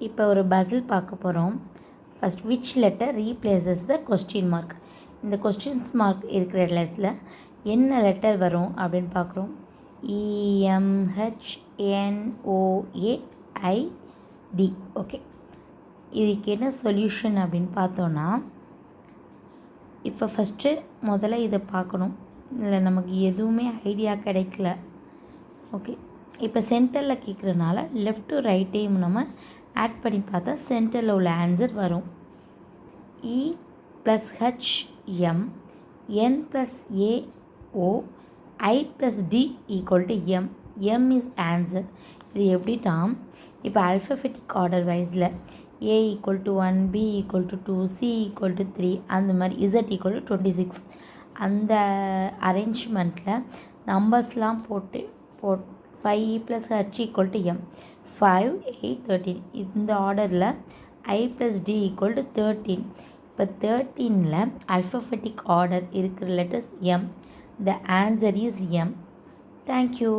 இப்போ ஒரு பசில் பார்க்க போகிறோம். First which letter replaces the question mark. இந்த கொஸ்டின்ஸ் மார்க் இருக்கிற லெஸ்ஸில் என்ன லெட்டர் வரும் அப்படின்னு பார்க்குறோம். EMHNOAID. ஓகே, இதுக்கு என்ன சொல்யூஷன் அப்படின்னு பார்த்தோன்னா, இப்போ ஃபஸ்ட்டு முதல்ல இதை பார்க்கணும். இல்லை நமக்கு எதுவுமே ஐடியா கிடைக்கல. ஓகே, இப்போ சென்டரில் கேட்குறதுனால லெஃப்ட் டு ரைட்டையும் நம்ம ஆட் பண்ணி பார்த்தா சென்டரில் உள்ள ஆன்சர் வரும். E + HM N + AO I + D = M. M is answer. இது எப்படின்னா, இப்போ அல்ஃபபெட்டிக் ஆர்டர் வைஸில் A = 1, B = 2, C = 3, அந்த மாதிரி Z = 26 அந்த அரேஞ்ச்மெண்ட்டில் நம்பர்ஸ்லாம் போட்டு 5 + H = M, 5, 8, 13 இந்த ஆர்டரில் I + D = 13. இப்போ 13ல் அல்ஃபபெட்டிக் ஆர்டர் இருக்கிற letters M. The answer is M. Thank you.